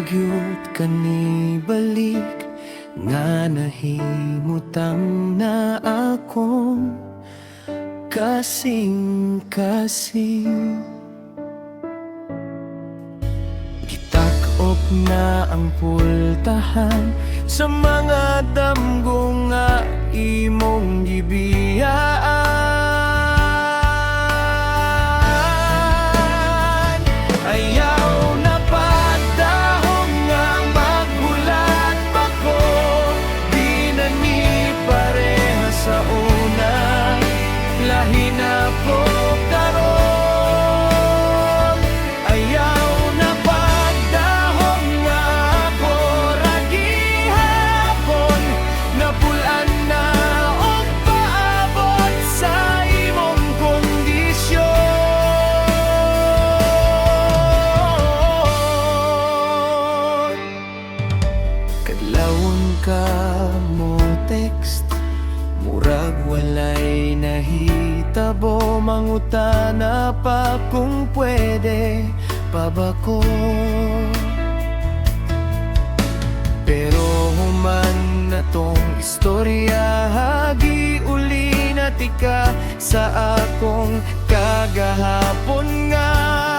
pagyud kanibalik nga nahimutang na akong kasing-kasing. Gitak-op na ang pultahan sa mga damgo nga imong gibiyaan. Ayaw na padahong nga magbulat pa ko, di na ni pareha sa una, lahi na po karon. Ayaw na padahong nga ako ragihapon, napulan na og paabot sa imong kondisyon. Kadlawon ka mo text, murag walay nahitabo, mangutana pa kung pwede pa ba ko. Pero human na tong istorya, hagi uli na tika sa akong kagahapon nga.